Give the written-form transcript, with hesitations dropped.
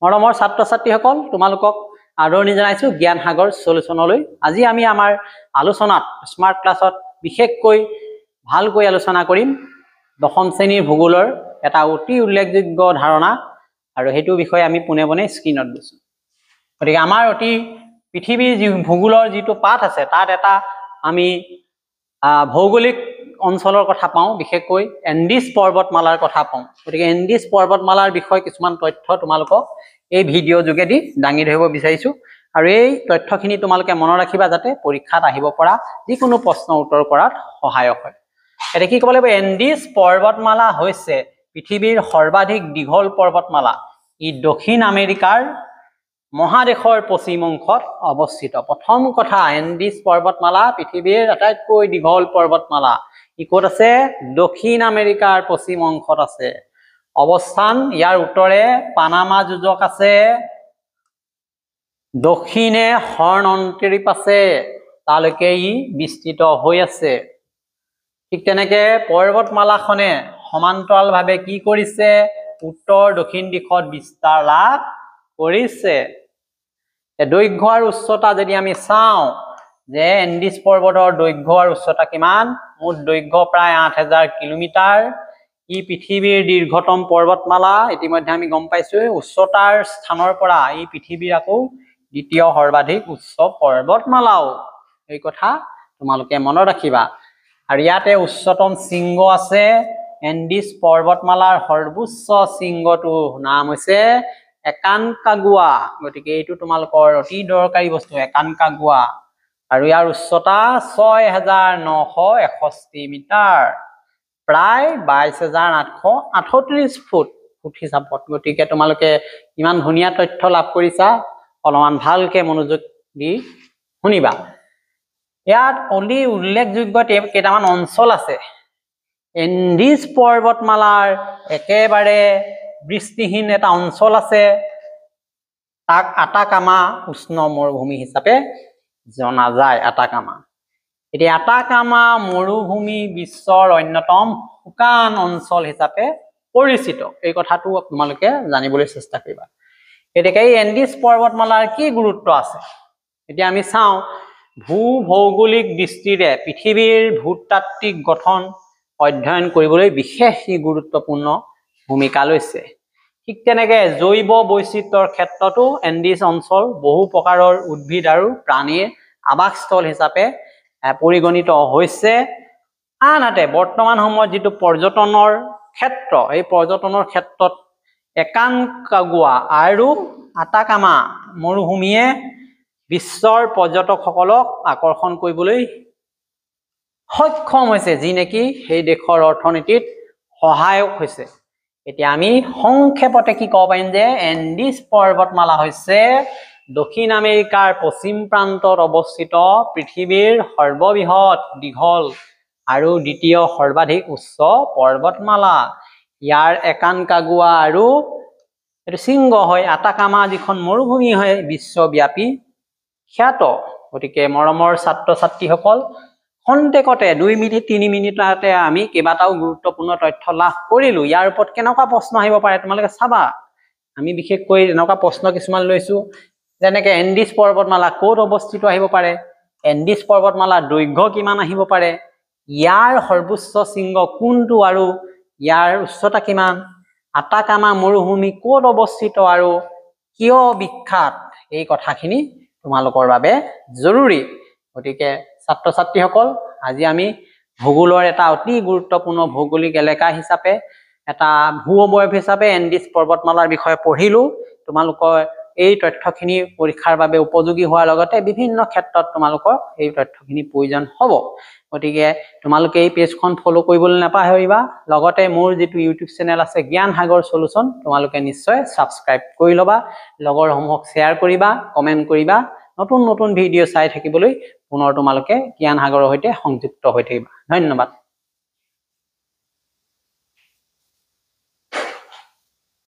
মৰমৰ ছাত্ৰ ছাত্ৰীসকল তোমালোকক আদৰণি জনাইছো জ্ঞান সাগৰ সলিউশনলৈ। আজি আমি আমাৰ আলোচনাত স্মাৰ্ট ক্লাছত বিশেষকৈ ভালকৈ আলোচনা কৰিম দশম শ্ৰেণীৰ ভূগোলৰ এটা অতি উল্লেখযোগ্য ধাৰণা আৰু হেতু বিষয়ে আমি পুনে পুনে স্ক্ৰিনত দিছো। গতিকে আমাৰ অতি পৃথিৱীৰ যি ভূগোলৰ যিটো পাঠ আছে তাত এটা আমি ভৌগোলিক অঞ্চলৰ কথা পাওঁ, বিশেষকৈ এন্ডিছ পৰ্বতমালাৰ কথা পাওঁ। গতিকে এন্ডিছ পৰ্বতমালাৰ বিষয়ে কিছুমান তথ্য তোমালোকক এই ভিডিঅ' যোগেদি দাঙি ধৰিব বিচাৰিছো আৰু এই তথ্যখিনি তোমালোকে মনত ৰাখিবা যাতে পৰীক্ষাত আহিব পৰা যিকোনো প্ৰশ্ন উত্তৰ কৰাত সহায়ক হয়। এটা কি ক'ব লাগিব, এন্ডিছ পৰ্বতমালা হৈছে পৃথিৱীৰ সৰ্বাধিক দীঘল পৰ্বতমালা। ই দক্ষিণ আমেৰিকাৰ মহাদেশৰ পশ্চিম অংশত অৱস্থিত। প্ৰথম কথা, এন্ডিছ পৰ্বতমালা পৃথিৱীৰ আটাইতকৈ দীঘল পৰ্বতমালা। ই ক'ত আছে? দক্ষিণ আমেৰিকাৰ পশ্চিম অংশত আছে। অৱস্থান ইয়াৰ উত্তৰে পানামা যুঁজক আছে, দক্ষিণে হৰ্ণ অন্তৰীপ আছে, তালৈকে ই বিস্তৃত হৈ আছে। ঠিক তেনেকে পৰ্বতমালাখনে সমান্তৰালভাৱে কি কৰিছে? উত্তৰ দক্ষিণ দিশত বিস্তাৰ লাভ কৰিছে। দৈৰ্ঘ্য আৰু উচ্চতা যদি আমি চাওঁ যে এন্ডিছ পৰ্বতৰ দৈৰ্ঘ্য আৰু উচ্চতা কিমান? মুঠ দৈৰ্ঘ্য প্ৰায় 8000 কিলোমিটাৰ। ই পৃথিৱীৰ দীৰ্ঘতম পৰ্বতমালা। ইতিমধ্যে আমি গম পাইছো উচ্চতাৰ স্থানৰ পৰা ই পৃথিৱীৰ আকৌ দ্বিতীয় সৰ্বাধিক উচ্চ পৰ্বতমালাও। এই কথা তোমালোকে মনত ৰাখিবা। আৰু ইয়াতে উচ্চতম শৃংগ আছে। এন্ডিছ পৰ্বতমালাৰ সৰ্বোচ্চ শৃংগটোৰ নাম হৈছে একানকাগুৱা। গতিকে এইটো তোমালোকৰ অতি দৰকাৰী বস্তু, একানকাগুৱা। আৰু ইয়াৰ উচ্চতা 6961 মিটাৰ, প্ৰায় 22838 ফুট হিচাপত। গতিকে তোমালোকে ইমান ধুনীয়া তথ্য লাভ কৰিছা, অলপমান ভালকে মনোযোগ দি শুনিবা। ইয়াত অতি উল্লেখযোগ্য কেইটামান অঞ্চল আছে। এন্ডিছ পৰ্বতমালাৰ একেবাৰে বৃষ্টিহীন এটা অঞ্চল আছে, তাক আটাকামা উষ্ণ মৰুভূমি হিচাপে জনা যায়। আটাকামা, এতিয়া আটাকামা মৰুভূমি বিশ্বৰ অন্যতম শুকান অঞ্চল হিচাপে পৰিচিত। এই কথাটো তোমালোকে জানিবলৈ চেষ্টা কৰিবা। গতিকে এই এন্ডিছ পৰ্বতমালাৰ কি গুৰুত্ব আছে এতিয়া আমি চাওঁ। ভূ-ভৌগোলিক দৃষ্টিৰে পৃথিৱীৰ ভূতাত্ত্বিক গঠন অধ্যয়ন কৰিবলৈ বিশেষ গুৰুত্বপূৰ্ণ ভূমিকা লৈছে। ঠিক তেনেকে জৈৱ বৈচিত্ৰ্যৰ ক্ষেত্ৰতো এন্ডিছ অঞ্চল বহু প্ৰকাৰৰ উদ্ভিদ আৰু প্ৰাণীৰ আৱাসস্থল হিচাপে পৰিগণিত হৈছে। আনহাতে বৰ্তমান সময়ত যিটো পৰ্যটনৰ ক্ষেত্ৰ, এই পৰ্যটনৰ ক্ষেত্ৰত একানকাগুৱা আৰু আটাকামা মৰুভূমিয়ে বিশ্বৰ পৰ্যটকসকলক আকৰ্ষণ কৰিবলৈ সক্ষম হৈছে, যি নেকি সেই দেশৰ অৰ্থনীতিত সহায়ক হৈছে। এতিয়া আমি সংক্ষেপতে কি ক'ব পাৰিম যে এন্ডিছ পৰ্বতমালা হৈছে দক্ষিণ আমেৰিকাৰ পশ্চিম প্ৰান্তত অৱস্থিত পৃথিৱীৰ সৰ্ববৃহৎ, দীঘল আৰু দ্বিতীয় সৰ্বাধিক উচ্চ পৰ্বতমালা। ইয়াৰ একানকাগুৱা আৰু এইটো শৃংগ হয়, আটাকামা যিখন মৰুভূমি হয়, বিশ্বব্যাপী খ্যাত। গতিকে মৰমৰ ছাত্ৰ ছাত্ৰীসকল, খন্তেকতে 2 মিনিট 3 মিনিটতে আমি কেইবাটাও গুৰুত্বপূৰ্ণ তথ্য লাভ কৰিলো। ইয়াৰ ওপৰত কেনেকুৱা প্ৰশ্ন আহিব পাৰে তোমালোকে চাবা। আমি বিশেষকৈ এনেকুৱা প্ৰশ্ন কিছুমান লৈছো, যেনেকে এন্ডিছ পৰ্বতমালা ক'ত অৱস্থিত আহিব পাৰে, এন্ডিছ পৰ্বতমালাৰ দৈৰ্ঘ্য কিমান আহিব পাৰে, ইয়াৰ সৰ্বোচ্চ শৃংগ কোনটো আৰু ইয়াৰ উচ্চতা কিমান, আটাকামা মৰুভূমি ক'ত অৱস্থিত আৰু কিয় বিখ্যাত, এই কথাখিনি তোমালোকৰ বাবে জৰুৰী। গতিকে ছাত্ৰ ছাত্ৰীসকল, আজি আমি ভূগোলৰ এটা অতি গুৰুত্বপূৰ্ণ ভৌগোলিক এলেকা হিচাপে, এটা ভূ অৱয়ব হিচাপে এন্ডিছ পৰ্বতমালাৰ বিষয়ে পঢ়িলো। তোমালোকৰ এই তথ্যখিনি পৰীক্ষাৰ বাবে উপযোগী হোৱাৰ লগতে বিভিন্ন ক্ষেত্ৰত তোমালোকৰ এই তথ্যখিনি প্ৰয়োজন হ'ব। গতিকে তোমালোকে এই পেজখন ফ'ল' কৰিবলৈ নাপাহৰিবা। লগতে মোৰ যিটো ইউটিউব চেনেল আছে জ্ঞান সাগৰ সলিউশন, তোমালোকে নিশ্চয় ছাবস্ক্ৰাইব কৰি ল'বা, লগৰসমূহক শ্বেয়াৰ কৰিবা, কমেণ্ট কৰিবা। নতুন নতুন ভিডিঅ' চাই থাকিবলৈ পুনৰ তোমালোকে জ্ঞান সাগৰৰ সৈতে সংযুক্ত হৈ থাকিবা। ধন্যবাদ।